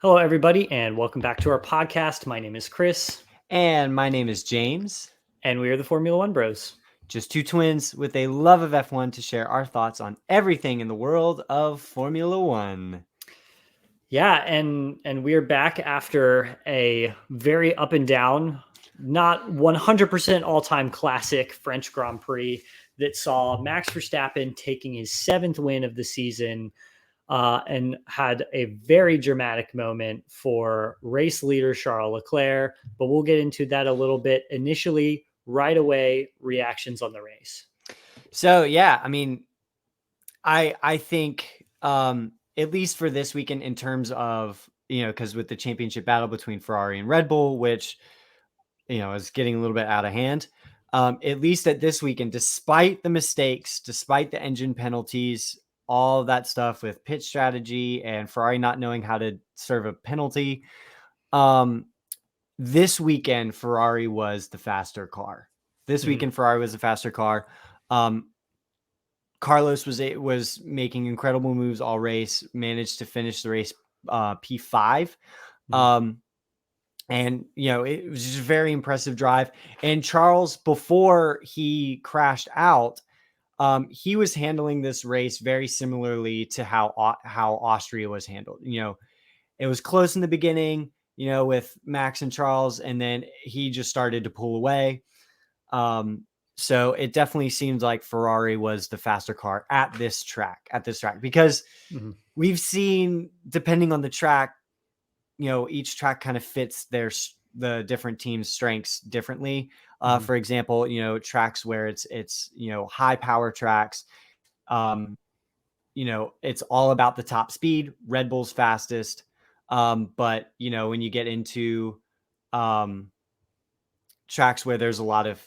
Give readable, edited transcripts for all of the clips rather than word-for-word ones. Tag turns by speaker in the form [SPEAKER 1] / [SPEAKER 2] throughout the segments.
[SPEAKER 1] Hello, everybody, and welcome back to our podcast. My name is Chris,
[SPEAKER 2] And my name is James.
[SPEAKER 1] and we are the Formula One Bros.
[SPEAKER 2] Just two twins with a love of F1 to share our thoughts on everything in the world of Formula One.
[SPEAKER 1] Yeah, and we are back after a very up and down, not 100% all-time classic French Grand Prix that saw Max Verstappen taking his seventh win of the season, and had a very dramatic moment for race leader Charles Leclerc. But we'll get into that a little bit. Initially, right away, reactions on the race.
[SPEAKER 2] So yeah, I think at least for this weekend in terms of because with the championship battle between Ferrari and Red Bull, which is getting a little bit out of hand. At least at this weekend, despite the mistakes, despite the engine penalties, all that stuff with pit strategy and Ferrari not knowing how to serve a penalty, this weekend Ferrari was the faster car. This weekend Ferrari was the faster car. Carlos was making incredible moves all race, managed to finish the race P5. And, it was just a very impressive drive. And Charles, before he crashed out, he was handling this race very similarly to how Austria was handled. It was close in the beginning, with Max and Charles, and then he just started to pull away. So it definitely seems like Ferrari was the faster car at this track, because we've seen, depending on the track, each track kind of fits the different teams' strengths differently. For example, tracks where it's high power tracks, it's all about the top speed. Red Bull's fastest. But when you get into tracks where there's a lot of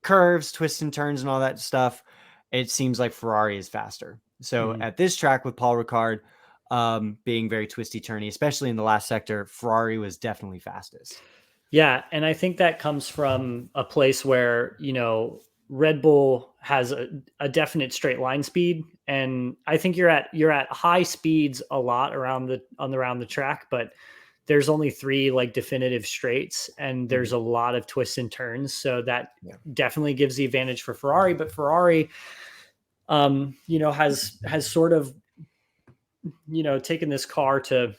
[SPEAKER 2] curves, twists and turns and all that stuff, it seems like Ferrari is faster. So at this track with Paul Ricard, being very twisty turny, especially in the last sector, Ferrari was definitely fastest.
[SPEAKER 1] Yeah, and I think that comes from a place where, Red Bull has a definite straight line speed, and I think you're at high speeds a lot around the track, but there's only three like definitive straights, and there's a lot of twists and turns, so that definitely gives the advantage for Ferrari. But Ferrari, has sort of taken this car to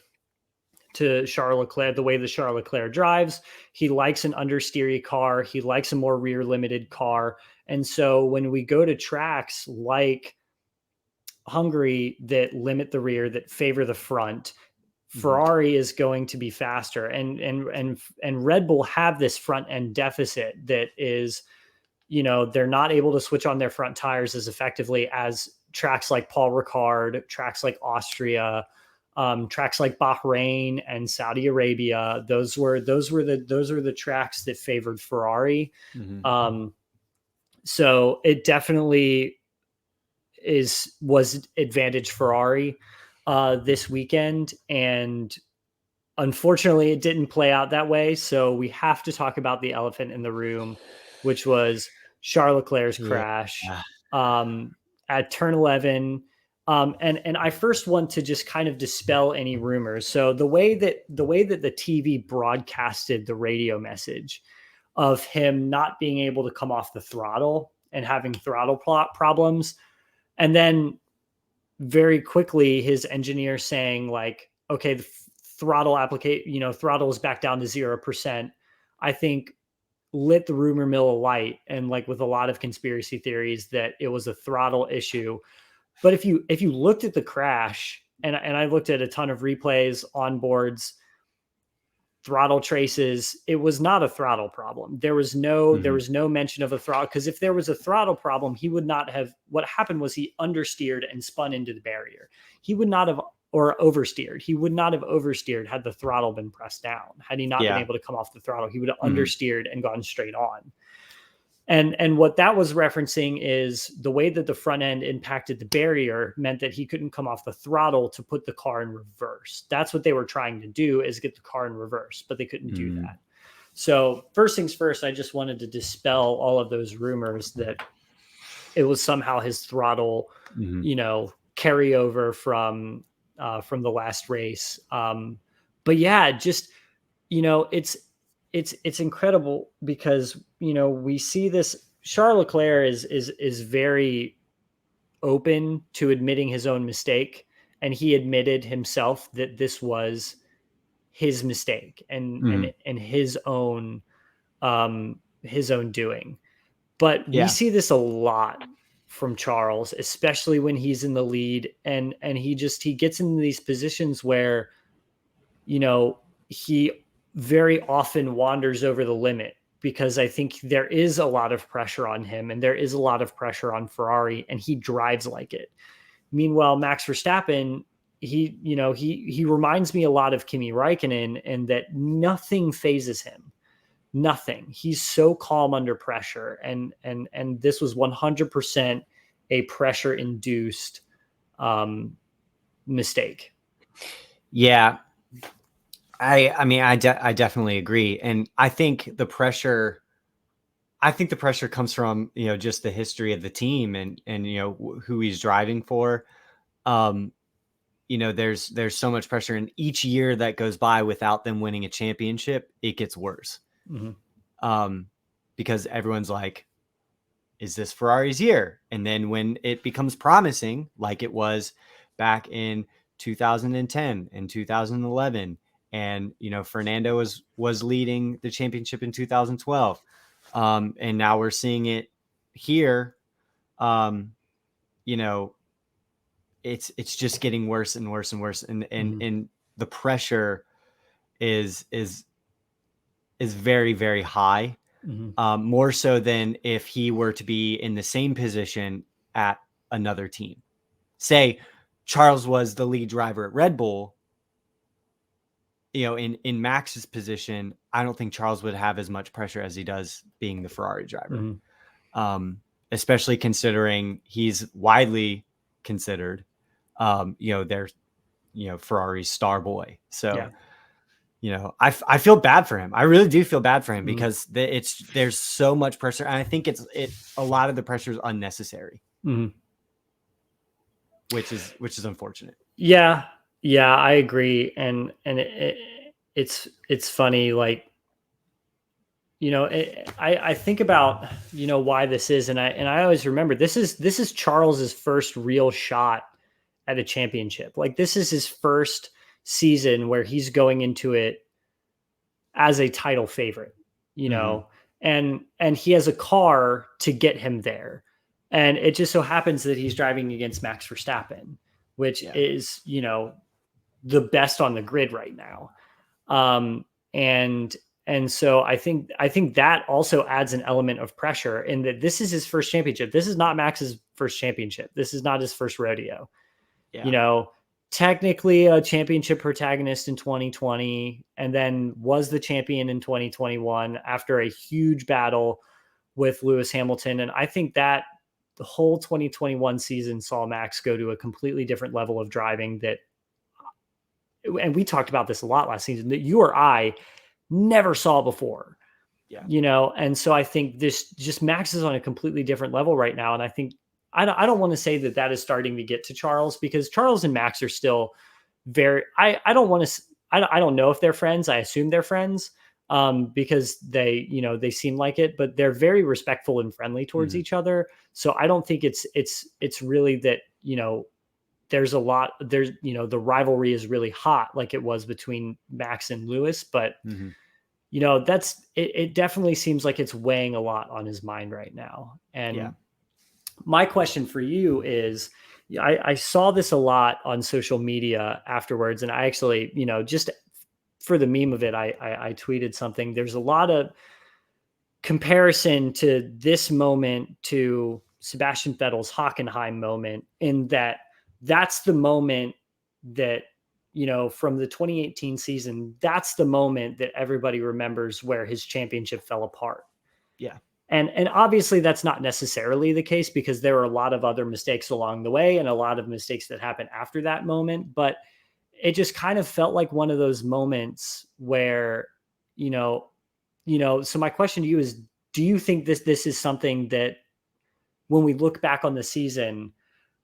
[SPEAKER 1] Charles Leclerc, the way that Charles Leclerc drives. He likes an understeery car. He likes a more rear limited car. And so when we go to tracks like Hungary that limit the rear, that favor the front, Ferrari is going to be faster. And Red Bull have this front end deficit that is, they're not able to switch on their front tires as effectively as tracks like Paul Ricard, tracks like Austria, tracks like Bahrain and Saudi Arabia. Those were the tracks that favored Ferrari. So it definitely was advantage Ferrari this weekend, and unfortunately it didn't play out that way. So we have to talk about the elephant in the room, which was Charles Leclerc's crash at turn 11. And I first want to just kind of dispel any rumors. So the way that the TV broadcasted the radio message of him not being able to come off the throttle and having throttle problems, and then very quickly his engineer saying like, okay, the throttle throttle is back down to 0%, I think lit the rumor mill alight, and like with a lot of conspiracy theories that it was a throttle issue. But if you looked at the crash, and I looked at a ton of replays, onboards, throttle traces, it was not a throttle problem. There was no mention of a throttle, because if there was a throttle problem, he would not have. What happened was he understeered and spun into the barrier. He would not have, or oversteered. He would not have oversteered had the throttle been pressed down. Had he not been able to come off the throttle, he would have understeered and gone straight on. And what that was referencing is the way that the front end impacted the barrier meant that he couldn't come off the throttle to put the car in reverse. That's what they were trying to do, is get the car in reverse, but they couldn't do that. So first things first, I just wanted to dispel all of those rumors that it was somehow his throttle, carryover from the last race. but yeah, just, it's incredible because, we see this. Charles Leclerc is very open to admitting his own mistake, and he admitted himself that this was his mistake and his own doing. But we
[SPEAKER 2] Yeah.
[SPEAKER 1] see this a lot from Charles, especially when he's in the lead, and he gets in these positions where, he very often wanders over the limit, because I think there is a lot of pressure on him and there is a lot of pressure on Ferrari, and he drives like it. Meanwhile, Max Verstappen, he reminds me a lot of Kimi Räikkönen, and that nothing phases him. Nothing. He's so calm under pressure, and this was 100% a pressure induced mistake.
[SPEAKER 2] Yeah. I mean, I definitely agree. And I think the pressure comes from, just the history of the team and, who he's driving for. There's so much pressure, and each year that goes by without them winning a championship, it gets worse.
[SPEAKER 1] Mm-hmm.
[SPEAKER 2] Because everyone's like, is this Ferrari's year? And then when it becomes promising, like it was back in 2010 and 2011, and Fernando was leading the championship in 2012, and now we're seeing it here. You know, it's just getting worse and worse and worse, and the pressure is very, very high. More so than if he were to be in the same position at another team. Say Charles was the lead driver at Red Bull, in Max's position, I don't think Charles would have as much pressure as he does being the Ferrari driver. Especially considering he's widely considered, their, Ferrari's star boy. So,
[SPEAKER 1] Yeah.
[SPEAKER 2] I feel bad for him. I really do feel bad for him because there's so much pressure, and I think a lot of the pressure is unnecessary, which is unfortunate.
[SPEAKER 1] Yeah, I agree, and it's funny, like, I think about, why this is, and I always remember this is Charles's first real shot at a championship. Like, this is his first season where he's going into it as a title favorite, and he has a car to get him there. And it just so happens that he's driving against Max Verstappen, which is, the best on the grid right now. And so I think that also adds an element of pressure in that this is his first championship. This is not Max's first championship. This is not his first rodeo. Technically a championship protagonist in 2020, and then was the champion in 2021 after a huge battle with Lewis Hamilton. And I think that the whole 2021 season saw Max go to a completely different level of driving and we talked about this a lot last season, that you or I never saw before. And so I think this just Max is on a completely different level right now. And I think, I don't want to say that is starting to get to Charles, because Charles and Max are still very, I don't know if they're friends. I assume they're friends, because they seem like it, but they're very respectful and friendly towards each other. So I don't think it's really that, there's the rivalry is really hot like it was between Max and Lewis, but it definitely seems like it's weighing a lot on his mind right now. And my question for you is, I saw this a lot on social media afterwards, and I actually, just for the meme of it, I tweeted something. There's a lot of comparison to this moment to Sebastian Vettel's Hockenheim moment, in that's the moment that, from the 2018 season, that's the moment that everybody remembers where his championship fell apart. And obviously that's not necessarily the case, because there were a lot of other mistakes along the way and a lot of mistakes that happened after that moment. But it just kind of felt like one of those moments where, so my question to you is, do you think this is something that when we look back on the season,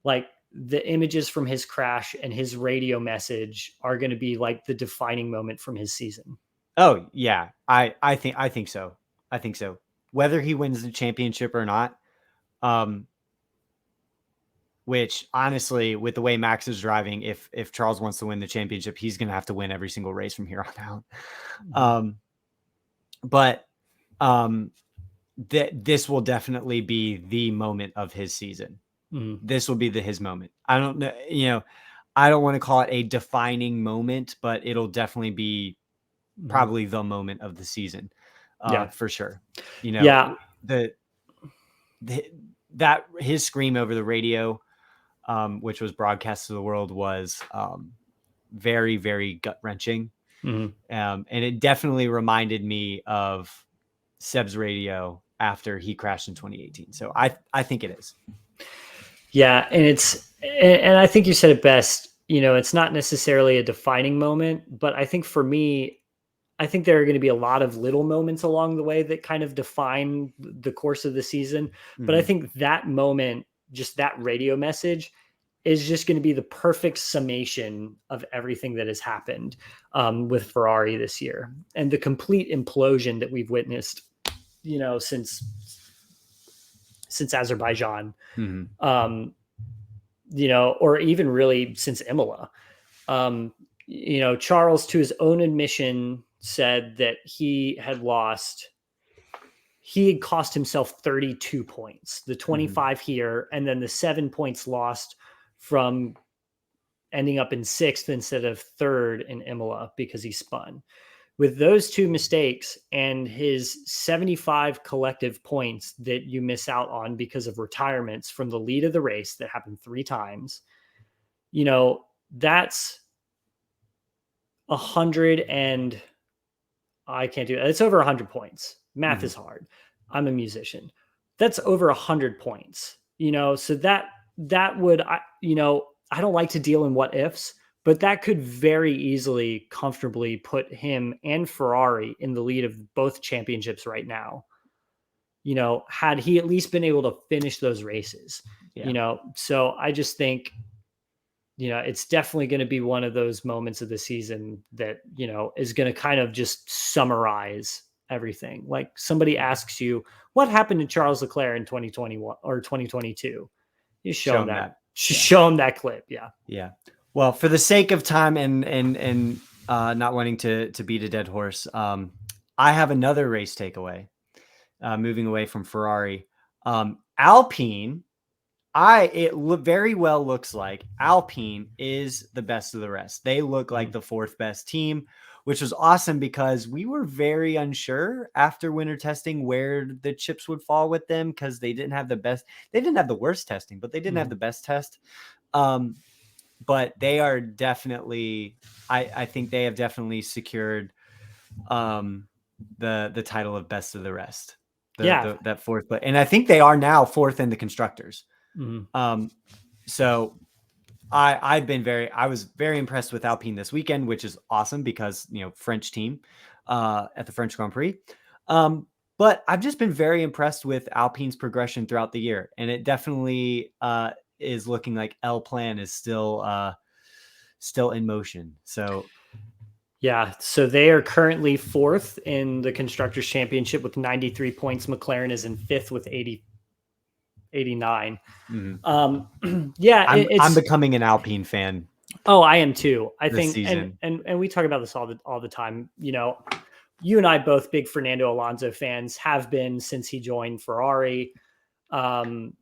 [SPEAKER 1] like the images from his crash and his radio message are going to be like the defining moment from his season.
[SPEAKER 2] Oh yeah, I think so. I think so. Whether he wins the championship or not, which honestly, with the way Max is driving, if Charles wants to win the championship, he's going to have to win every single race from here on out. But this will definitely be the moment of his season. This will be his moment. I don't know, I don't want to call it a defining moment, but it'll definitely be probably the moment of the season, for sure. That his scream over the radio, which was broadcast to the world, was very, very gut wrenching. And it definitely reminded me of Seb's radio after he crashed in 2018. So I think it is.
[SPEAKER 1] Yeah. And I think you said it best, it's not necessarily a defining moment, but I think for me, I think there are going to be a lot of little moments along the way that kind of define the course of the season. But I think that moment, just that radio message, is just going to be the perfect summation of everything that has happened with Ferrari this year and the complete implosion that we've witnessed, since Azerbaijan, or even really since Imola. Charles, to his own admission, said that he had cost himself 32 points, the 25 here, and then the 7 points lost from ending up in sixth instead of third in Imola because he spun. With those two mistakes and his 75 collective points that you miss out on because of retirements from the lead of the race that happened 3 times, that's 100 and I can't do it. It's over 100 points. Math is hard. I'm a musician. That's over 100 points, so that would, I don't like to deal in what ifs, but that could very easily, comfortably put him and Ferrari in the lead of both championships right now. Had he at least been able to finish those races, so I just think, it's definitely going to be one of those moments of the season that, is going to kind of just summarize everything. Like somebody asks you, what happened to Charles Leclerc in 2021 or 2022? You show him that. Show him that clip. Yeah.
[SPEAKER 2] Yeah. Well, for the sake of time and not wanting to beat a dead horse, I have another race takeaway, moving away from Ferrari. Alpine, very well looks like Alpine is the best of the rest. They look like the fourth best team, which was awesome because we were very unsure after winter testing where the chips would fall with them because they didn't have the best. They didn't have the worst testing, but they didn't have the best test. But they are definitely, I think they have definitely secured the title of best of the rest. That fourth, and I think they are now fourth in the constructors. So I was very impressed with Alpine this weekend, which is awesome because, French team at the French Grand Prix. But I've just been very impressed with Alpine's progression throughout the year. And it definitely is looking like L Plan is still in motion. So
[SPEAKER 1] yeah, so they are currently fourth in the Constructors' Championship with 93 points. McLaren is in fifth with 89. Yeah,
[SPEAKER 2] I'm becoming an Alpine fan.
[SPEAKER 1] Oh, I am too. I think,
[SPEAKER 2] season.
[SPEAKER 1] and we talk about this all the time. You and I both big Fernando Alonso fans have been since he joined Ferrari. And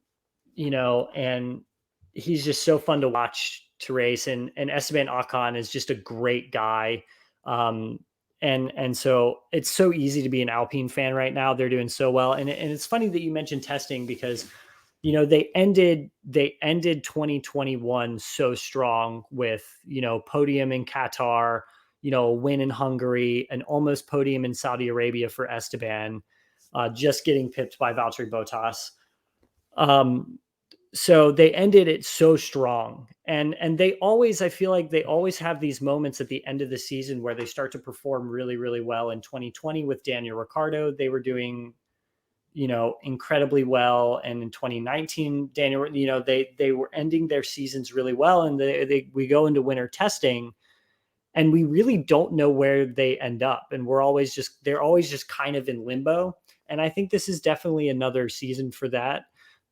[SPEAKER 1] he's just so fun to watch to race, and Esteban Ocon is just a great guy. And so it's so easy to be an Alpine fan right now. They're doing so well. And it's funny that you mentioned testing because, they ended 2021 so strong with, podium in Qatar, a win in Hungary, an almost podium in Saudi Arabia for Esteban, just getting pipped by Valtteri Bottas. So they ended it so strong, and they always, I feel like they always have these moments at the end of the season where they start to perform really, really well. In 2020 with Daniel Ricciardo, they were doing incredibly well. And in 2019, Daniel, they were ending their seasons really well. And we go into winter testing and we really don't know where they end up. And they're always just kind of in limbo. And I think this is definitely another season for that.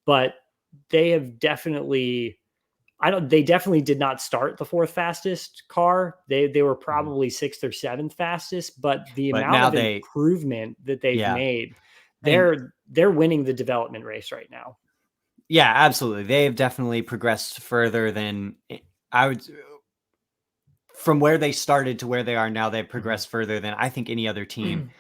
[SPEAKER 1] But they have definitely, they definitely did not start the fourth fastest car. They were probably sixth or seventh fastest, but the
[SPEAKER 2] But
[SPEAKER 1] amount
[SPEAKER 2] now
[SPEAKER 1] of improvement that they've
[SPEAKER 2] yeah.
[SPEAKER 1] made,
[SPEAKER 2] And
[SPEAKER 1] they're winning the development race right now.
[SPEAKER 2] yeah, absolutely. They have definitely progressed further than I would from where they started to where they are now. They've progressed further than I think any other team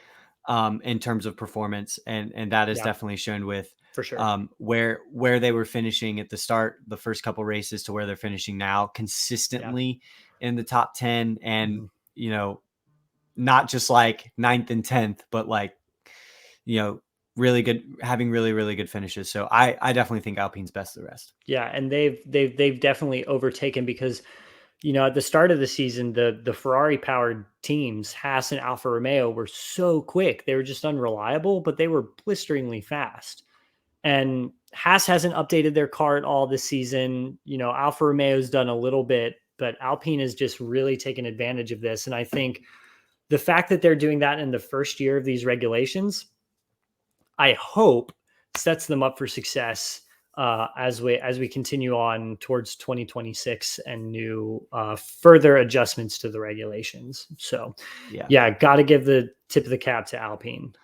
[SPEAKER 2] in terms of performance, and that is
[SPEAKER 1] Yeah,
[SPEAKER 2] definitely shown with
[SPEAKER 1] for sure.
[SPEAKER 2] Where they were finishing at the start, the first couple races, to where they're finishing now,
[SPEAKER 1] Yeah.
[SPEAKER 2] consistently in the top 10, and
[SPEAKER 1] Mhm.
[SPEAKER 2] not just like 9th and 10th, but like really good, having really really good finishes. So I definitely think Alpine's best of the rest.
[SPEAKER 1] Yeah, and they've definitely overtaken because at the start of the season, the Ferrari powered teams, Haas and Alfa Romeo, were so quick. They were just unreliable, but they were blisteringly fast. And Haas hasn't updated their car at all this season. Alfa Romeo's done a little bit, but Alpine has just really taken advantage of this. And I think the fact that they're doing that in the first year of these regulations, I hope sets them up for success as we continue on towards 2026 and new further adjustments to the regulations. So,
[SPEAKER 2] Yeah.
[SPEAKER 1] yeah, got to give the tip of the cap to Alpine.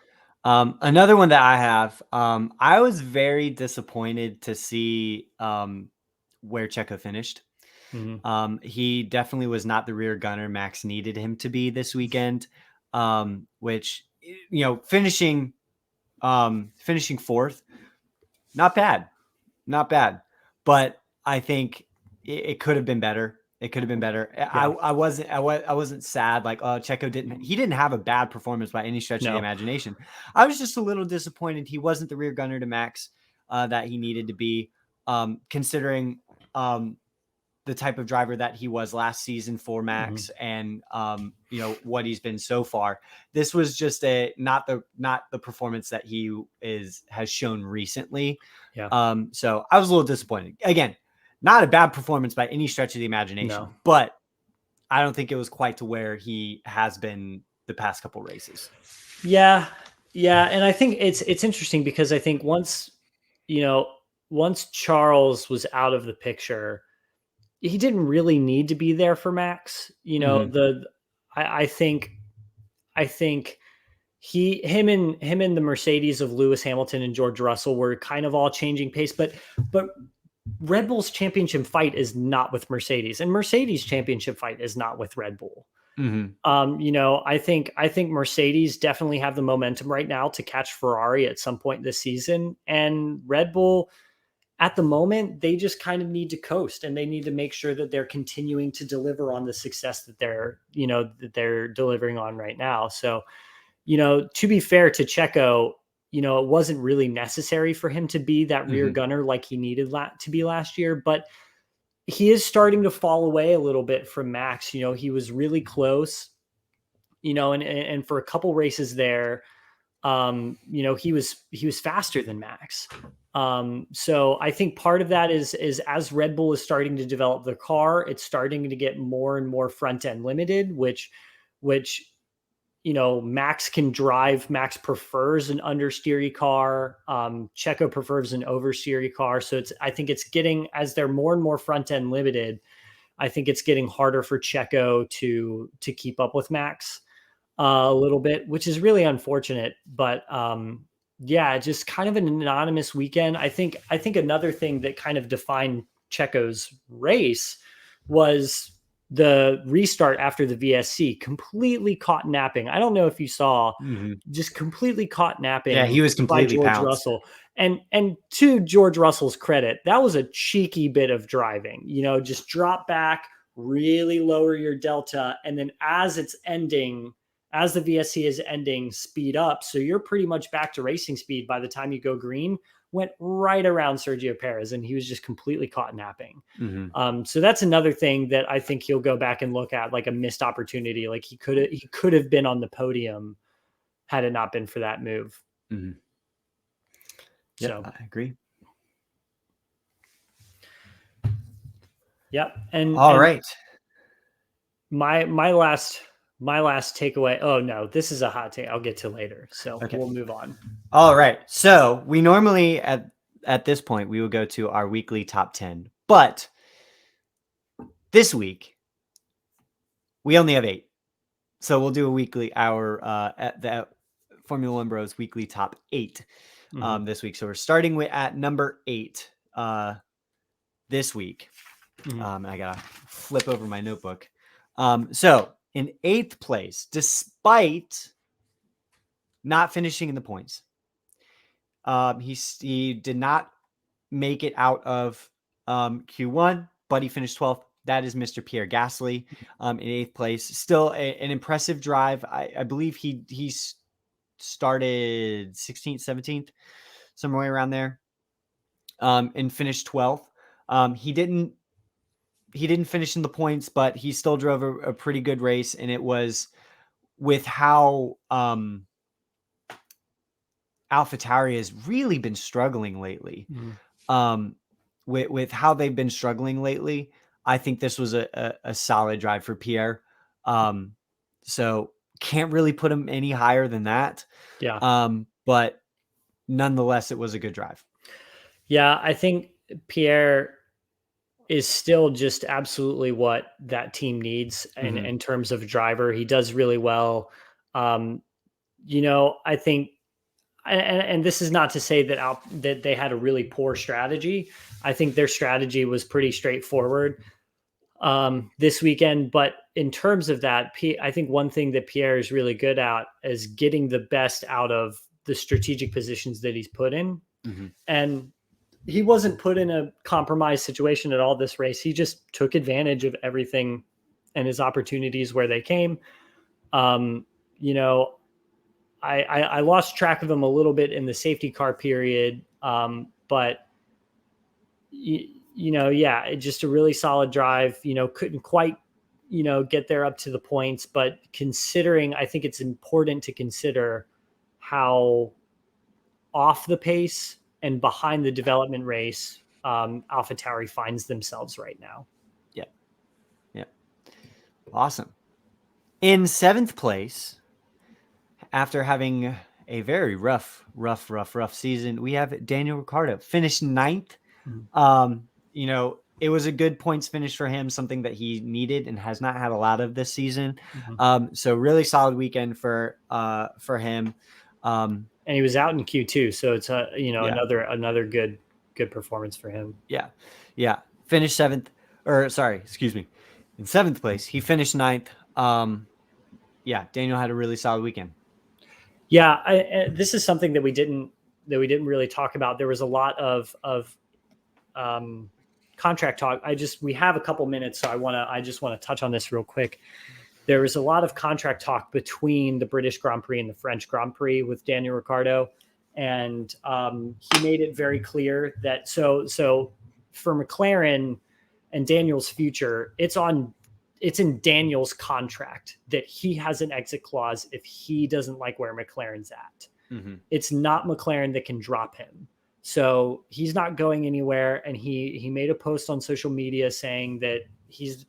[SPEAKER 2] Another one that I have, I was very disappointed to see where Checo finished.
[SPEAKER 1] Mhm.
[SPEAKER 2] He definitely was not the rear gunner Max needed him to be this weekend, which, finishing fourth, not bad, not bad. But I think it could have been better. It could have been better.
[SPEAKER 1] Yeah,
[SPEAKER 2] I wasn't sad like, oh, Checo didn't have a bad performance by any stretch of the
[SPEAKER 1] no,
[SPEAKER 2] imagination. I was just a little disappointed he wasn't the rear gunner to Max that he needed to be, considering the type of driver that he was last season for
[SPEAKER 1] Mhm.
[SPEAKER 2] Max, and what he's been so far. This was just not the performance that he has shown recently.
[SPEAKER 1] Yeah,
[SPEAKER 2] So I was a little disappointed. Again, not a bad performance by any stretch of the imagination,
[SPEAKER 1] no.
[SPEAKER 2] but I don't think it was quite to where he has been the past couple races.
[SPEAKER 1] Yeah, yeah, and I think it's interesting because I think you know, once Charles was out of the picture, he didn't really need to be there for Max.
[SPEAKER 2] Mm-hmm.
[SPEAKER 1] I think I think him and the Mercedes of Lewis Hamilton and George Russell were kind of all changing pace, but Red Bull's championship fight is not with Mercedes, and Mercedes' championship fight is not with Red Bull.
[SPEAKER 2] Mm-hmm.
[SPEAKER 1] I think Mercedes definitely have the momentum right now to catch Ferrari at some point this season, and Red Bull at the moment they just kind of need to coast, and they need to make sure that they're continuing to deliver on the success that they're delivering on right now. So, to be fair to Checo, it wasn't really necessary for him to be that rear
[SPEAKER 2] Mm-hmm.
[SPEAKER 1] gunner like he needed to be last year, but he is starting to fall away a little bit from Max. He was really close, and for a couple races there, he was faster than Max. So I think part of that is as Red Bull is starting to develop their car, it's starting to get more and more front end limited, which Max can drive. Max prefers an understeery car. Checo prefers an oversteery car. So I think it's getting, as they're more and more front end limited, I think it's getting harder for Checo to keep up with Max a little bit, which is really unfortunate. But yeah, just kind of an anonymous weekend. I think another thing that kind of defined Checo's race was the restart after the VSC, completely caught napping. I don't know if you saw,
[SPEAKER 2] Mm-hmm.
[SPEAKER 1] just completely caught
[SPEAKER 2] Yeah, he
[SPEAKER 1] napping
[SPEAKER 2] was
[SPEAKER 1] by
[SPEAKER 2] completely
[SPEAKER 1] George
[SPEAKER 2] pounced.
[SPEAKER 1] Russell. And to George Russell's credit, that was a cheeky bit of driving. Just drop back, really lower your delta, and then as the VSC is ending, speed up. So you're pretty much back to racing speed by the time you go green. Went right around Sergio Perez, and he was just completely caught napping.
[SPEAKER 2] Mm-hmm.
[SPEAKER 1] So that's another thing that I think he'll go back and look at, like a missed opportunity. Like he could have been on the podium had it not been for that move.
[SPEAKER 2] Mm-hmm. Yeah,
[SPEAKER 1] So,
[SPEAKER 2] I agree.
[SPEAKER 1] yep. And
[SPEAKER 2] All right.
[SPEAKER 1] my last takeaway. Oh no, this is a hot take. I'll get to later. So
[SPEAKER 2] Okay.
[SPEAKER 1] we'll move on.
[SPEAKER 2] All right. So we normally at this point we will go to our weekly top 10, but this week we only have 8. So we'll do a weekly at the Formula One Bros weekly top 8 this week. So we're starting with at number 8 this week. I gotta flip over my notebook. So in 8th place, despite not finishing in the points, he did not make it out of Q1, but he finished 12th. That is Mr. Pierre Gasly in 8th place. Still an impressive drive. I believe he started 16th, 17th, somewhere around there, and finished 12th. He didn't finish in the points, but he still drove a pretty good race, and it was with how AlphaTauri has really been struggling lately. With how they've been struggling lately, I think this was a solid drive for Pierre. So can't really put him any higher than that.
[SPEAKER 1] Yeah.
[SPEAKER 2] But nonetheless, it was a good drive.
[SPEAKER 1] Yeah, I think Pierre is still just absolutely what that team needs in terms of driver. He does really well. I think, and this is not to say that they had a really poor strategy. I think their strategy was pretty straightforward this weekend. But in terms of that, I think one thing that Pierre is really good at is getting the best out of the strategic positions that he's put in. And he wasn't put in a compromised situation at all this race. He just took advantage of everything and his opportunities where they came. You know, I lost track of him a little bit in the safety car period, but yeah, just a really solid drive. Couldn't quite get there up to the points, but considering, I think it's important to consider how off the pace and behind the development race AlphaTauri finds themselves right now.
[SPEAKER 2] Yeah. Yeah. Awesome. In 7th place, after having a very rough season, we have Daniel Ricciardo, finished 9th. It was a good points finish for him, something that he needed and has not had a lot of this season. So really solid weekend for him.
[SPEAKER 1] And he was out in Q2, so it's another good performance for him.
[SPEAKER 2] Yeah. Finished 7th, or sorry, excuse me, in 7th place. He finished 9th. Daniel had a really solid weekend.
[SPEAKER 1] Yeah, this is something that we didn't really talk about. There was a lot of contract talk. We have a couple minutes, so I just want to touch on this real quick. There was a lot of contract talk between the British Grand Prix and the French Grand Prix with Daniel Ricciardo, and he made it very clear that so for McLaren and Daniel's future, it's in Daniel's contract that he has an exit clause if he doesn't like where McLaren's at. It's not McLaren that can drop him. So he's not going anywhere. And he made a post on social media saying that he's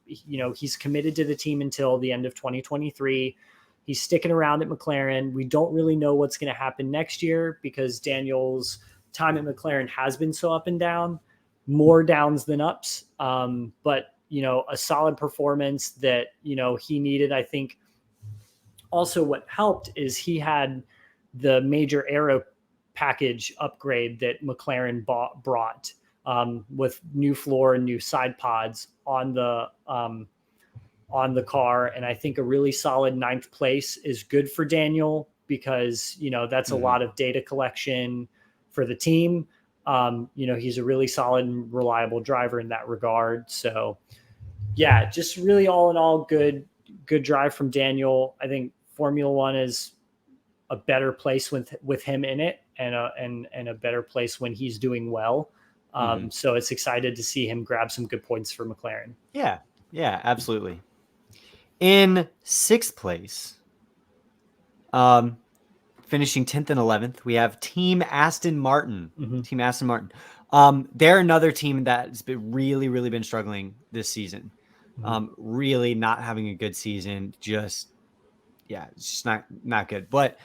[SPEAKER 1] committed to the team until the end of 2023. He's sticking around at McLaren. We don't really know what's going to happen next year because Daniel's time at McLaren has been so up and down, more downs than ups. But a solid performance that he needed. I think also what helped is he had the major aero package upgrade that McLaren brought with new floor and new side pods on the car. And I think a really solid 9th place is good for Daniel because, that's a lot of data collection for the team. He's a really solid and reliable driver in that regard. So yeah, just really all in all, good drive from Daniel. I think Formula One is a better place with him in it and a better place when he's doing well. So it's excited to see him grab some good points for McLaren.
[SPEAKER 2] Yeah, absolutely. In 6th place, finishing 10th and 11th, we have Team Aston Martin.
[SPEAKER 1] Mm-hmm.
[SPEAKER 2] Team Aston Martin. They're another team that's been really been struggling this season. Really not having a good season. Just it's just not good. But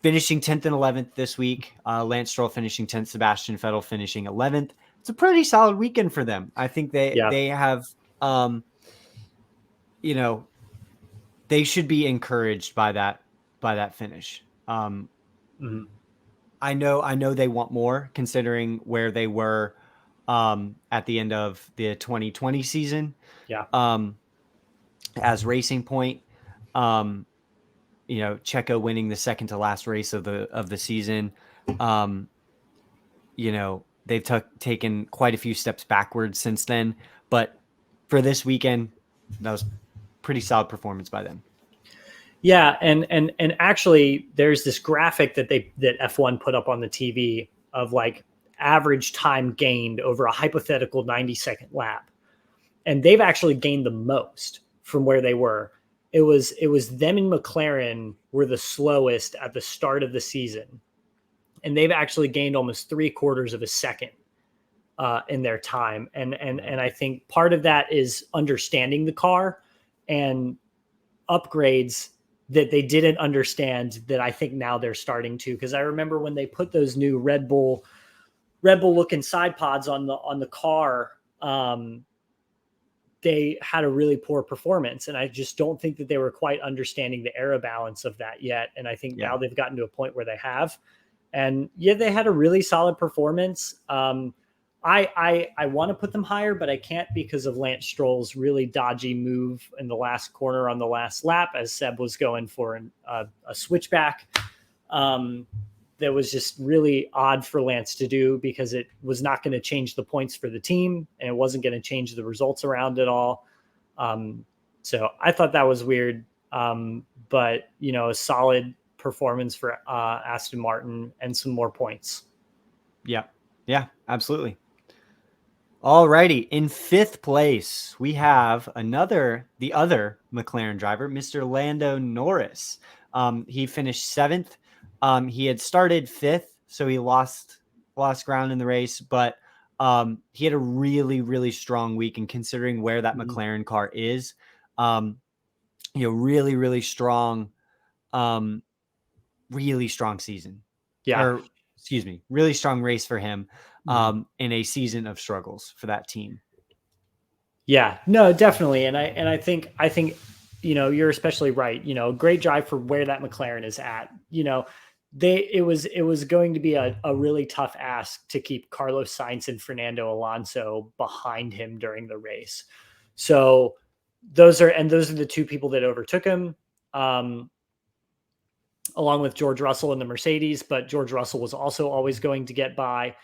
[SPEAKER 2] finishing 10th and 11th this week, Lance Stroll finishing 10th, Sebastian Vettel finishing 11th. It's a pretty solid weekend for them. I think they have, they should be encouraged by that finish. I know they want more considering where they were at the end of the 2020 season.
[SPEAKER 1] Yeah.
[SPEAKER 2] As Racing Point, Checo winning the second to last race of the season. They've taken quite a few steps backwards since then, but for this weekend, that was pretty solid performance by them.
[SPEAKER 1] Yeah, and actually, there's this graphic that F1 put up on the TV of like average time gained over a hypothetical 90-second lap, and they've actually gained the most from where they were. It was them and McLaren were the slowest at the start of the season, and they've actually gained almost 3/4 of a second in their time. And I think part of that is understanding the car and upgrades that they didn't understand that I think now they're starting to. Because I remember when they put those new Red Bull looking side pods on the car, they had a really poor performance, and I just don't think that they were quite understanding the aero balance of that yet. And I think now they've gotten to a point where they have. And they had a really solid performance. I want to put them higher, but I can't because of Lance Stroll's really dodgy move in the last corner on the last lap as Seb was going for a switchback. That was just really odd for Lance to do because it was not going to change the points for the team and it wasn't going to change the results around at all. So I thought that was weird. But, a solid performance for Aston Martin and some more points.
[SPEAKER 2] Yeah, absolutely. Alrighty, in 5th place, we have the other McLaren driver, Mr. Lando Norris. He finished 7th. He had started 5th, so he lost ground in the race, but he had a really strong week. And considering where that McLaren car is, really strong, really strong season.
[SPEAKER 1] Yeah.
[SPEAKER 2] Or excuse me, really strong race for him in a season of struggles for that team.
[SPEAKER 1] Yeah, no, definitely. And I think, you're especially right. Great drive for where that McLaren is at. It was going to be a really tough ask to keep Carlos Sainz and Fernando Alonso behind him during the race. So those are the two people that overtook him. Along with George Russell in the Mercedes, but George Russell was also always going to get by.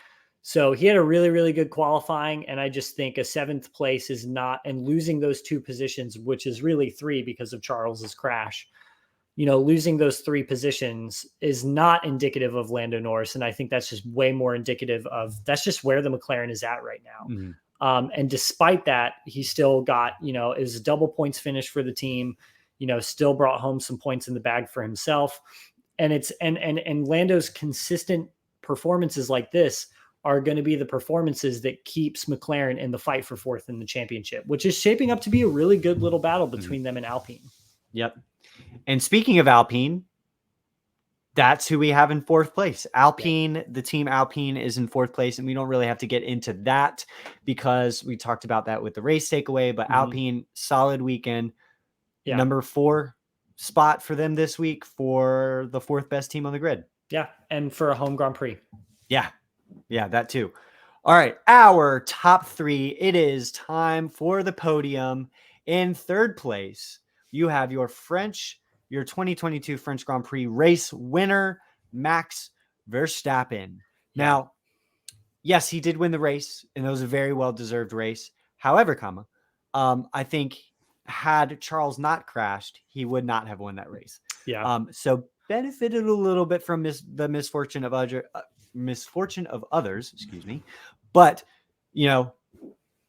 [SPEAKER 1] So he had a really good qualifying. And I just think a 7th place is not, and losing those 2 positions, which is really 3 because of Charles's crash, losing those 3 positions is not indicative of Lando Norris. And I think that's just way more indicative of that's just where the McLaren is at right now. And despite that, he still got, it was a double points finish for the team. Still brought home some points in the bag for himself. And it's, and Lando's consistent performances like this are going to be the performances that keeps McLaren in the fight for 4th in the championship, which is shaping up to be a really good little battle between them and Alpine.
[SPEAKER 2] Yep. And speaking of Alpine, that's who we have in 4th place. Alpine, the team Alpine is in 4th place, and we don't really have to get into that because we talked about that with the race takeaway, but Alpine, solid weekend. Yeah. Number 4 spot for them this week for the 4th best team on the grid.
[SPEAKER 1] Yeah. And for a home Grand Prix.
[SPEAKER 2] Yeah, that too. All right. Our top 3, it is time for the podium. In 3rd place, you have your 2022 French Grand Prix race winner, Max Verstappen. Yeah. Now, yes, he did win the race, and it was a very well-deserved race. However, I think had Charles not crashed, he would not have won that race.
[SPEAKER 1] Yeah.
[SPEAKER 2] So benefited a little bit from the misfortune of others, excuse me. But,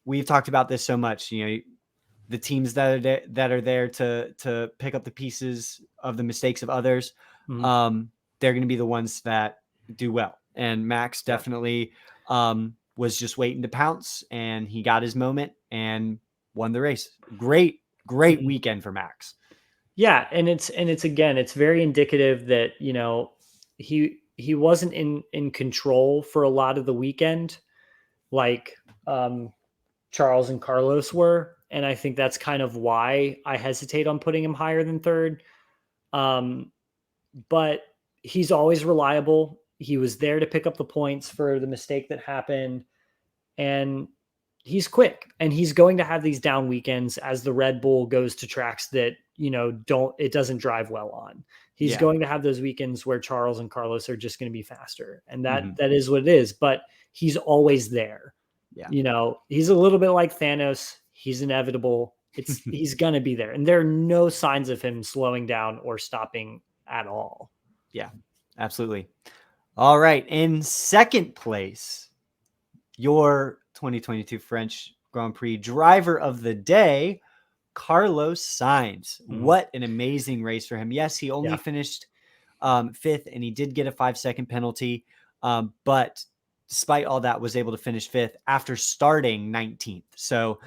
[SPEAKER 2] we've talked about this so much, the teams that are there to pick up the pieces of the mistakes of others. they're going to be the ones that do well. And Max definitely was just waiting to pounce, and he got his moment and won the race. Great weekend for Max.
[SPEAKER 1] Yeah, and it's again, it's very indicative that, you know, he wasn't in control for a lot of the weekend, like Charles and Carlos were, and I think that's kind of why I hesitate on putting him higher than third. But he's always reliable. He was there to pick up the points for the mistake that happened, and he's quick, and he's going to have these down weekends as the Red Bull goes to tracks that, you know, doesn't drive well on. He's going to have those weekends where Charles and Carlos are just going to be faster, and that is what it is, but he's always there.
[SPEAKER 2] Yeah.
[SPEAKER 1] You know, he's a little bit like Thanos. He's inevitable. He's going to be there, and there are no signs of him slowing down or stopping at all.
[SPEAKER 2] Yeah, absolutely. All right. In second place, your 2022 French Grand Prix driver of the day, Carlos Sainz. What an amazing race for him. Yes, he only finished fifth, and he did get a 5-second penalty. But despite all that, was able to finish fifth after starting 19th. So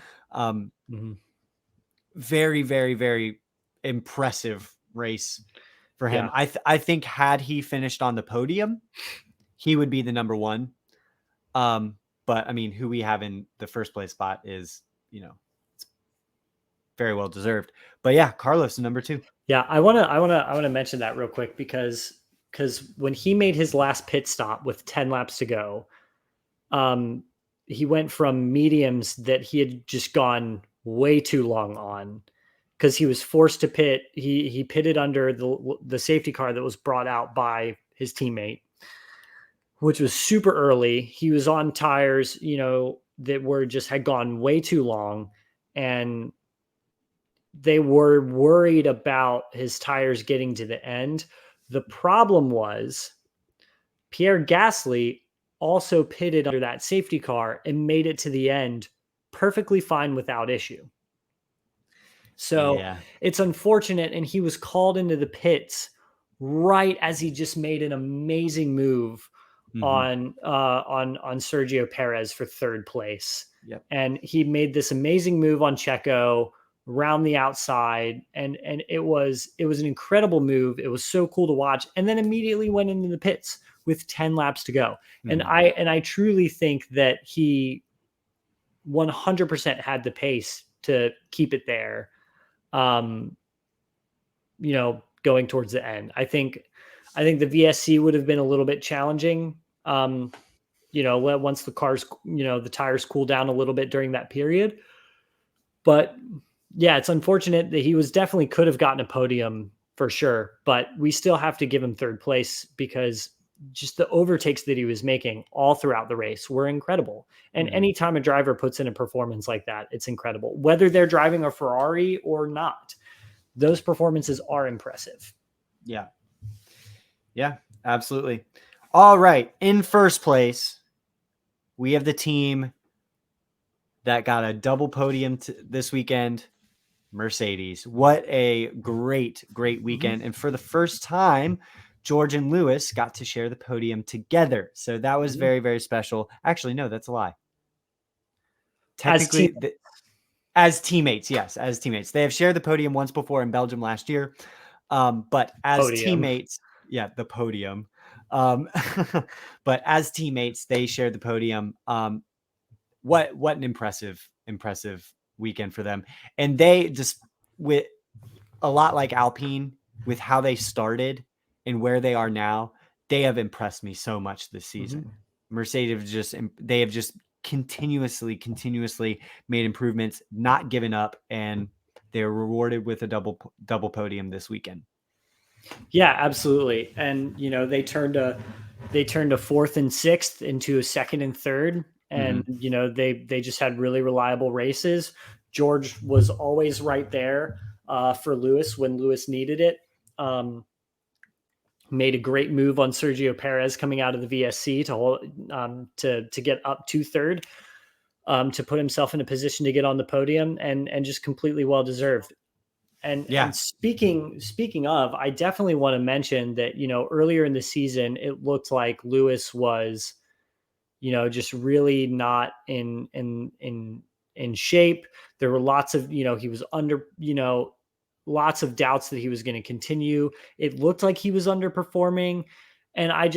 [SPEAKER 2] very, very, very impressive race for him.
[SPEAKER 1] Yeah.
[SPEAKER 2] I think had he finished on the podium, he would be the number one. But I mean, who we have in the first place spot is, you know, it's very well deserved. But yeah, Carlos number two.
[SPEAKER 1] Yeah, I wanna mention that real quick because when he made his last pit stop with 10 laps to go, he went from mediums that he had just gone way too long on, because he was forced to pit. He pitted under the safety car that was brought out by his teammate, which was super early. He was on tires, you know, that had gone way too long, and they were worried about his tires getting to the end. The problem was Pierre Gasly also pitted under that safety car and made it to the end perfectly fine without issue. So it's unfortunate, and he was called into the pits right as he just made an amazing move on Sergio Perez for third place. And he made this amazing move on Checo around the outside, and it was an incredible move. It was so cool to watch, and then immediately went into the pits with 10 laps to go. And I truly think that he 100% had the pace to keep it there. You know, going towards the end, I think the VSC would have been a little bit challenging. You know, once the cars, you know, the tires cool down a little bit during that period. But yeah, it's unfortunate that he definitely could have gotten a podium for sure, but we still have to give him third place because just the overtakes that he was making all throughout the race were incredible. And anytime a driver puts in a performance like that, it's incredible, whether they're driving a Ferrari or not. Those performances are impressive.
[SPEAKER 2] Yeah. Yeah, absolutely. All right. In first place, we have the team that got a double podium this weekend, Mercedes. What a great weekend. And for the first time, George and Lewis got to share the podium together. So that was very, very special. Actually, no, that's a lie. Technically, as teammates, yes, as teammates. They have shared the podium once before in Belgium last year. But as teammates, the podium. But as teammates, they shared the podium. What an impressive weekend for them. And they just, with a lot like Alpine, with how they started and where they are now, they have impressed me so much this season. Mercedes have just continuously made improvements, not given up, and they were rewarded with a double podium this weekend.
[SPEAKER 1] Yeah, absolutely. And you know, they turned a fourth and sixth into a second and third, and you know, they just had really reliable races. George was always right there for Lewis when Lewis needed it. Made a great move on Sergio Perez coming out of the VSC to hold to get up to third, to put himself in a position to get on the podium, and just completely well deserved. And speaking of, I definitely want to mention that, earlier in the season, it looked like Lewis was, just really not in shape. There were lots of, he was under, lots of doubts that he was going to continue. It looked like he was underperforming. And I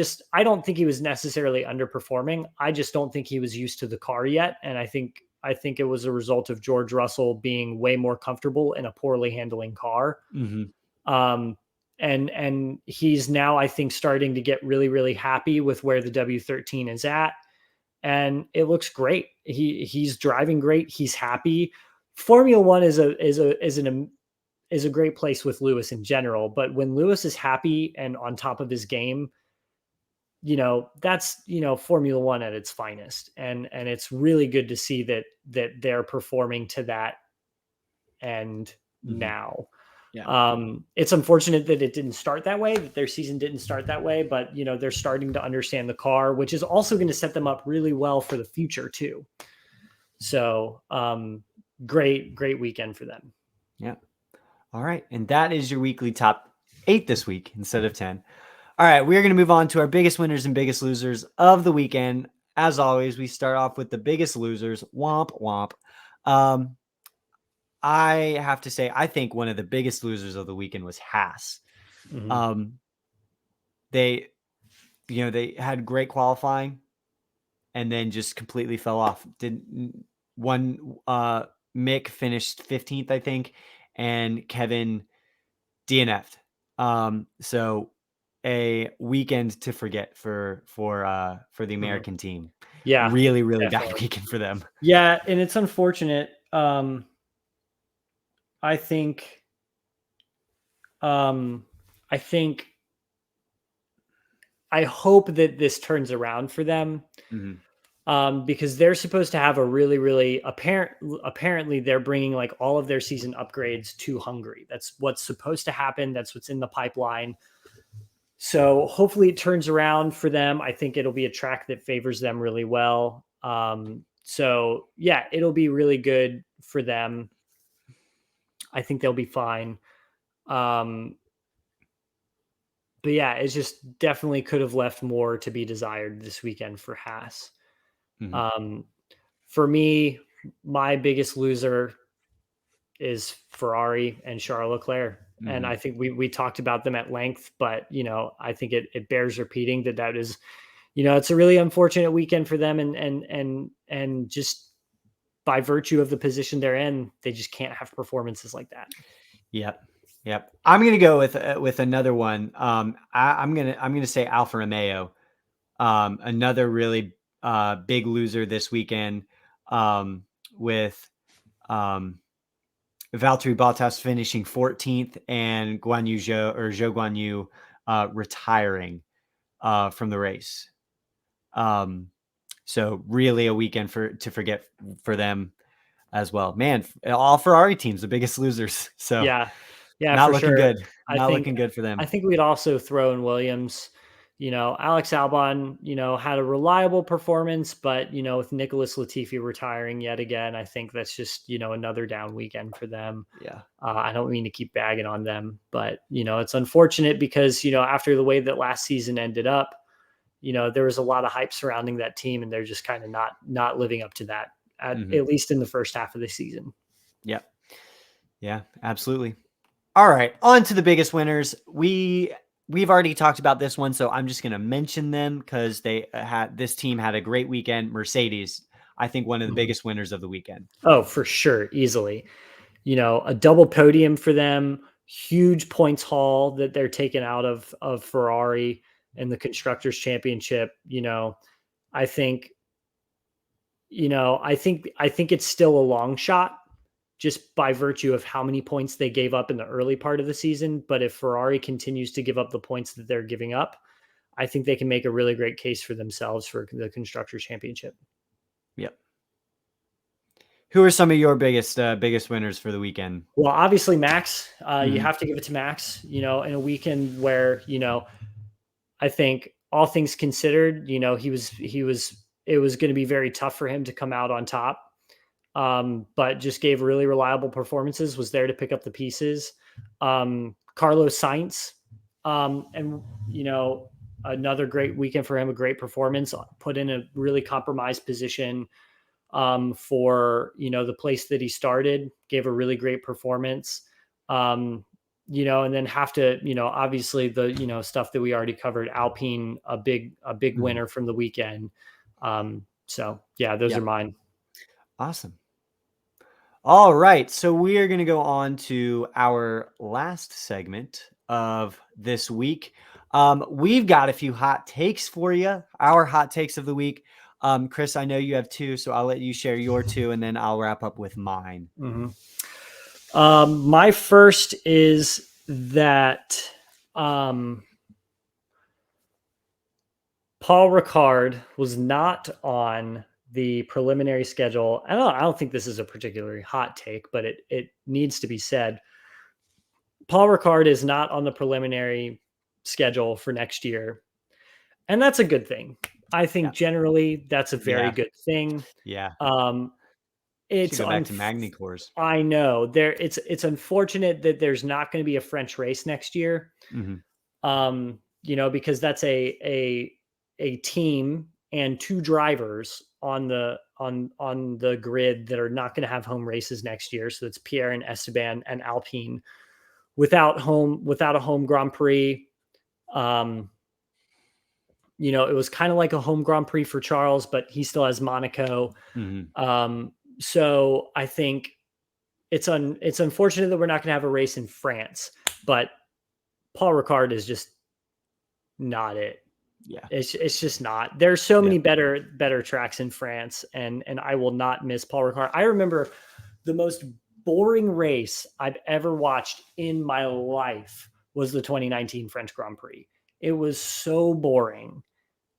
[SPEAKER 1] don't think he was necessarily underperforming. I just don't think he was used to the car yet. And I think it was a result of George Russell being way more comfortable in a poorly handling car.
[SPEAKER 2] Mm-hmm.
[SPEAKER 1] And he's now, I think, starting to get really, really happy with where the W13 is at. And it looks great. He's driving great. He's happy. Formula One is a great place with Lewis in general. But when Lewis is happy and on top of his game, that's, Formula One at its finest. And it's really good to see that they're performing to that end now.
[SPEAKER 2] Yeah.
[SPEAKER 1] It's unfortunate that it didn't start that way, that their season didn't start that way, but they're starting to understand the car, which is also going to set them up really well for the future too. So, great weekend for them.
[SPEAKER 2] Yeah. All right. And that is your weekly top 8 this week instead of 10. All right. We're going to move on to our biggest winners and biggest losers of the weekend. As always, we start off with the biggest losers. Womp, womp. I have to say, I think one of the biggest losers of the weekend was Haas.
[SPEAKER 1] Mm-hmm.
[SPEAKER 2] They had great qualifying and then just completely fell off. Mick finished 15th, I think, and Kevin DNF'd. So a weekend to forget for the American team.
[SPEAKER 1] Yeah,
[SPEAKER 2] Really, really
[SPEAKER 1] definitely.
[SPEAKER 2] bad weekend for them.
[SPEAKER 1] Yeah, and it's unfortunate. I think I hope that this turns around for them.
[SPEAKER 2] Mm-hmm.
[SPEAKER 1] Because they're supposed to have a really, really apparently they're bringing like all of their season upgrades to Hungary. That's what's supposed to happen. That's what's in the pipeline. So hopefully it turns around for them. I think it'll be a track that favors them really well. So yeah, it'll be really good for them. I think they'll be fine. But yeah, it's just definitely could have left more to be desired this weekend for Haas.
[SPEAKER 2] Mm-hmm.
[SPEAKER 1] For me, my biggest loser is Ferrari and Charles Leclerc.
[SPEAKER 2] Mm-hmm.
[SPEAKER 1] And I think we talked about them at length, but I think it bears repeating that is, it's a really unfortunate weekend for them, and just by virtue of the position they're in, they just can't have performances like that.
[SPEAKER 2] Yep. I'm gonna go with another one. I'm gonna say Alfa Romeo. Another really big loser this weekend. With Valtteri Bottas finishing 14th and Zhou Guanyu retiring from the race. So really a weekend to forget for them as well. Man, all Ferrari teams, the biggest losers. So
[SPEAKER 1] Yeah,
[SPEAKER 2] not
[SPEAKER 1] for
[SPEAKER 2] looking
[SPEAKER 1] sure.
[SPEAKER 2] good.
[SPEAKER 1] I
[SPEAKER 2] Not
[SPEAKER 1] think
[SPEAKER 2] looking good for them.
[SPEAKER 1] I think we'd also throw in Williams. Alex Albon, had a reliable performance, but with Nicholas Latifi retiring yet again, I think that's just another down weekend for them.
[SPEAKER 2] Yeah.
[SPEAKER 1] I don't mean to keep bagging on them, but it's unfortunate because after the way that last season ended up, there was a lot of hype surrounding that team, and they're just kind of not living up to that at least in the first half of the season.
[SPEAKER 2] Yep. Yeah, absolutely. All right, on to the biggest winners. We've already talked about this one, so I'm just going to mention them because this team had a great weekend. Mercedes, I think one of the biggest winners of the weekend.
[SPEAKER 1] Oh, for sure, easily. A double podium for them, huge points haul that they're taking out of Ferrari in the Constructors Championship. I think I think it's still a long shot just by virtue of how many points they gave up in the early part of the season. But if Ferrari continues to give up the points that they're giving up, I think they can make a really great case for themselves for the Constructors Championship.
[SPEAKER 2] Yep. Who are some of your biggest winners for the weekend?
[SPEAKER 1] Well, obviously Max. You have to give it to Max. In a weekend where I think all things considered, it was going to be very tough for him to come out on top. but just gave really reliable performances, was there to pick up the pieces. Carlos Sainz, and, another great weekend for him, a great performance, put in a really compromised position for, the place that he started, gave a really great performance. And then have to, obviously the, stuff that we already covered, Alpine, a big winner from the weekend. So yeah, those are mine.
[SPEAKER 2] Awesome. All right. So we are going to go on to our last segment of this week. We've got a few hot takes for you, our hot takes of the week. Chris, I know you have two, so I'll let you share your two, and then I'll wrap up with mine.
[SPEAKER 1] My first is that Paul Ricard was not on the preliminary schedule. I don't think this is a particularly hot take, but it needs to be said. Paul Ricard is not on the preliminary schedule for next year, and that's a good thing. I think generally that's a very good thing.
[SPEAKER 2] Yeah.
[SPEAKER 1] It's
[SPEAKER 2] go back to Magny Cours.
[SPEAKER 1] I know it's unfortunate that there's not going to be a French race next year. Because that's a team and two drivers on the grid that are not going to have home races next year. So it's Pierre and Esteban and Alpine without a home Grand Prix. It was kind of like a home Grand Prix for Charles, but he still has Monaco. So I think it's unfortunate that we're not going to have a race in France, but Paul Ricard is just not it.
[SPEAKER 2] Yeah.
[SPEAKER 1] It's just not. There's so many better tracks in France, and I will not miss Paul Ricard. I remember the most boring race I've ever watched in my life was the 2019 French Grand Prix. It was so boring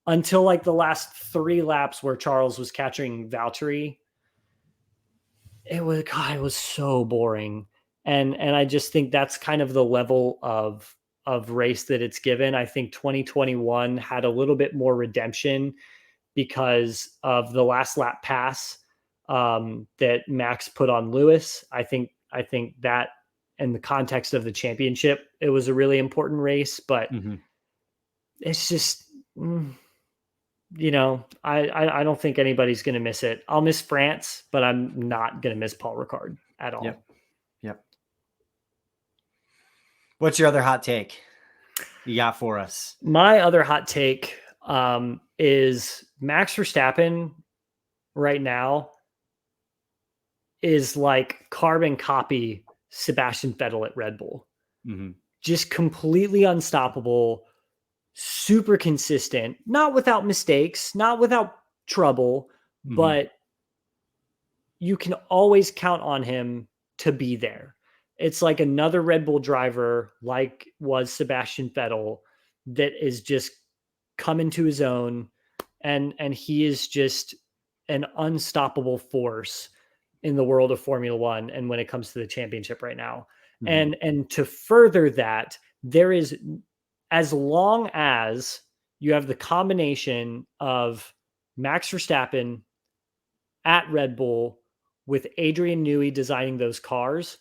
[SPEAKER 1] until like the last 3 laps where Charles was catching Valtteri. It was so boring. And I just think that's kind of the level of race that it's given. I think 2021 had a little bit more redemption because of the last lap pass that Max put on Lewis. I think that in the context of the championship, it was a really important race, but it's just, I don't think anybody's going to miss it. I'll miss France, but I'm not going to miss Paul Ricard at all.
[SPEAKER 2] Yep. What's your other hot take you got for us?
[SPEAKER 1] My other hot take is Max Verstappen right now is like carbon copy Sebastian Vettel at Red Bull. Just completely unstoppable, super consistent, not without mistakes, not without trouble, but you can always count on him to be there. It's like another Red Bull driver, like was Sebastian Vettel, that is just coming to his own, and he is just an unstoppable force in the world of Formula One and when it comes to the championship right now. And to further that, there is, as long as you have the combination of Max Verstappen at Red Bull with Adrian Newey designing those cars,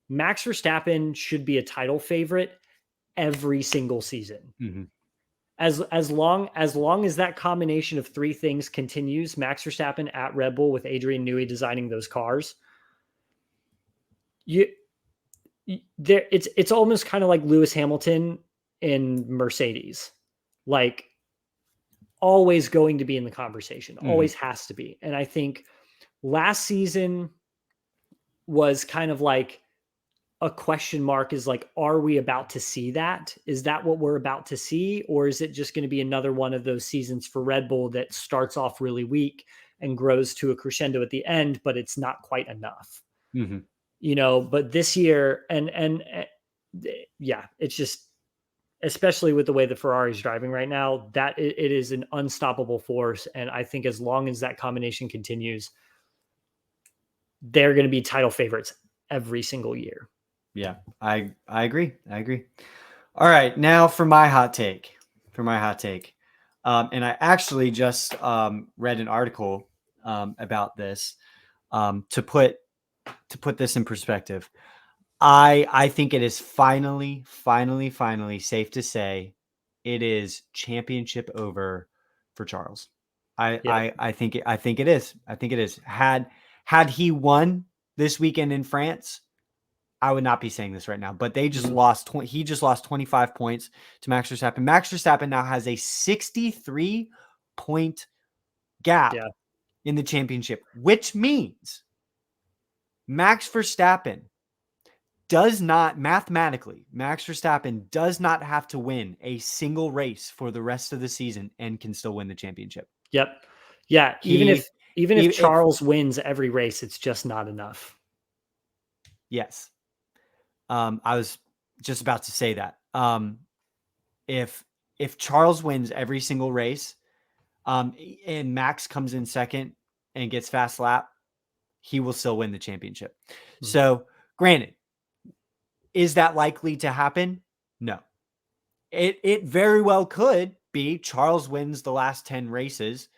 [SPEAKER 1] Max Verstappen should be a title favorite every single season. As long as that combination of 3 things continues, Max Verstappen at Red Bull with Adrian Newey designing those cars, it's almost kind of like Lewis Hamilton in Mercedes, like always going to be in the conversation, always has to be. And I think last season was kind of like a question mark, is like, are we about to see that? Is that what we're about to see? Or is it just going to be another one of those seasons for Red Bull that starts off really weak and grows to a crescendo at the end, but it's not quite enough, but this year, and yeah, it's just, especially with the way the Ferrari's driving right now, that it is an unstoppable force. And I think as long as that combination continues, they're going to be title favorites every single year.
[SPEAKER 2] Yeah, I agree. All right, now for my hot take. And I actually just read an article about this. To put this in perspective, I think it is finally safe to say it is championship over for Charles.
[SPEAKER 1] Yep.
[SPEAKER 2] I think it is. I think it is. Had he won this weekend in France, I would not be saying this right now, but they just lost. He just lost 25 points to Max Verstappen. Max Verstappen now has a 63-point gap
[SPEAKER 1] Yeah.
[SPEAKER 2] in the championship, which means Max Verstappen does not mathematically, Max Verstappen does not have to win a single race for the rest of the season and can still win the championship.
[SPEAKER 1] Yep. Yeah.
[SPEAKER 2] He,
[SPEAKER 1] Even if
[SPEAKER 2] if
[SPEAKER 1] Charles wins every race, it's just not enough.
[SPEAKER 2] yes, I was just about to say that. If Charles wins every single race, and Max comes in second and gets fast lap, he will still win the championship. So, granted, is that likely to happen? No. It very well could be Charles wins the last 10 races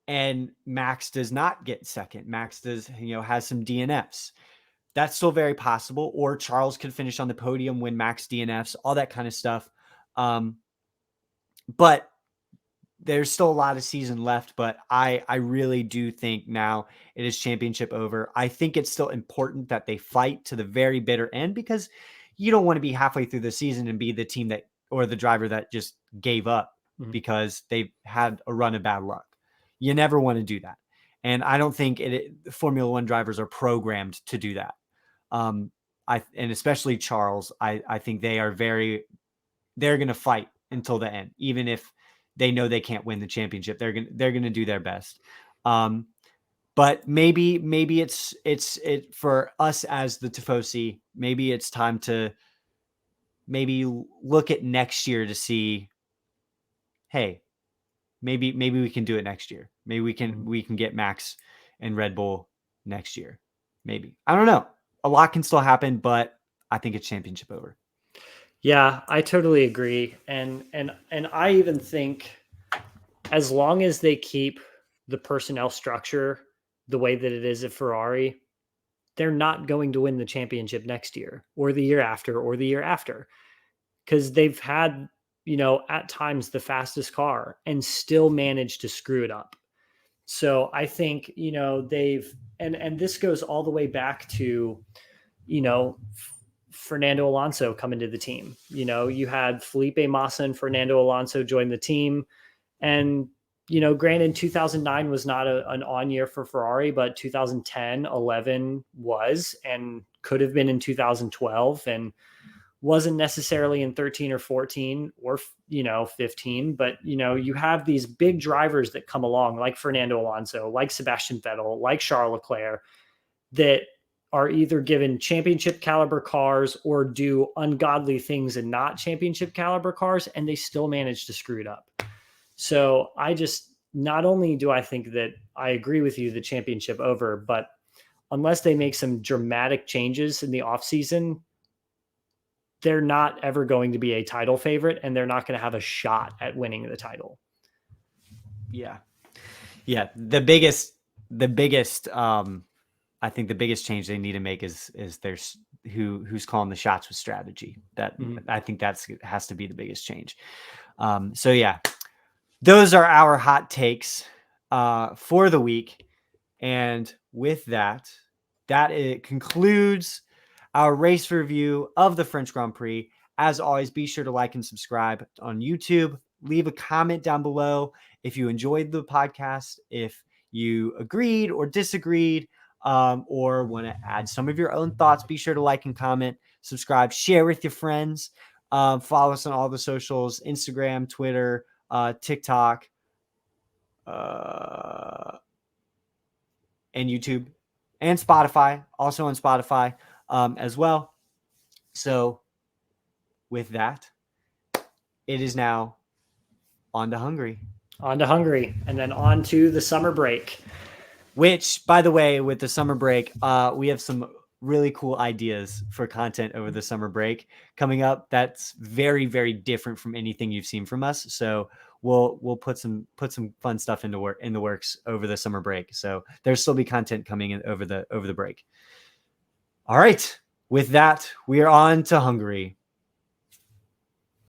[SPEAKER 2] and Max does not get second. Max does, has some DNFs. That's still very possible. Or Charles could finish on the podium, win Max DNFs, all that kind of stuff. But there's still a lot of season left, but I really do think now it is championship over. I think it's still important that they fight to the very bitter end, because you don't want to be halfway through the season and be the team that, or the driver that just gave up because they've had a run of bad luck. You never want to do that. And I don't think Formula One drivers are programmed to do that. And especially Charles, I think they're going to fight until the end, even if they know they can't win the championship. They're going to do their best. But maybe it's for us as the Tifosi, maybe it's time to maybe look at next year to see, hey, maybe we can do it next year. Maybe we can get Max and Red Bull next year. Maybe. I don't know. A lot can still happen, but I think it's championship over.
[SPEAKER 1] Yeah, I totally agree. And I even think as long as they keep the personnel structure the way that it is at Ferrari, they're not going to win the championship next year or the year after or the year after, because they've had, at times the fastest car and still managed to screw it up. So I think, they've, and this goes all the way back to, Fernando Alonso coming to the team. You had Felipe Massa and Fernando Alonso join the team. And, granted, 2009 was not an on year for Ferrari, but 2010, 11 was, and could have been in 2012, and wasn't necessarily in 13 or 14 or, 15. But, you have these big drivers that come along, like Fernando Alonso, like Sebastian Vettel, like Charles Leclerc, that are either given championship caliber cars or do ungodly things and not championship caliber cars, and they still manage to screw it up. So not only do I think that I agree with you, the championship over, but unless they make some dramatic changes in the offseason, they're not ever going to be a title favorite, and they're not going to have a shot at winning the title.
[SPEAKER 2] Yeah. Yeah. The biggest, I think the biggest change they need to make is there's who's calling the shots with strategy. That I think has to be the biggest change. So yeah, those are our hot takes for the week. And with that, it concludes our race review of the French Grand Prix. As always, be sure to like and subscribe on YouTube. Leave a comment down below if you enjoyed the podcast, if you agreed or disagreed, or want to add some of your own thoughts. Be sure to like and comment, subscribe, share with your friends. Follow us on all the socials: Instagram, Twitter, TikTok, and YouTube, and Spotify, also on Spotify as well. So with that, it is now on to Hungary.
[SPEAKER 1] On to Hungary, and then on to the summer break.
[SPEAKER 2] Which, by the way, with the summer break, we have some really cool ideas for content over the summer break coming up. That's very, very different from anything you've seen from us. So we'll put some fun stuff in the works over the summer break. So there'll still be content coming in over the break. All right. With that, we are on to Hungary.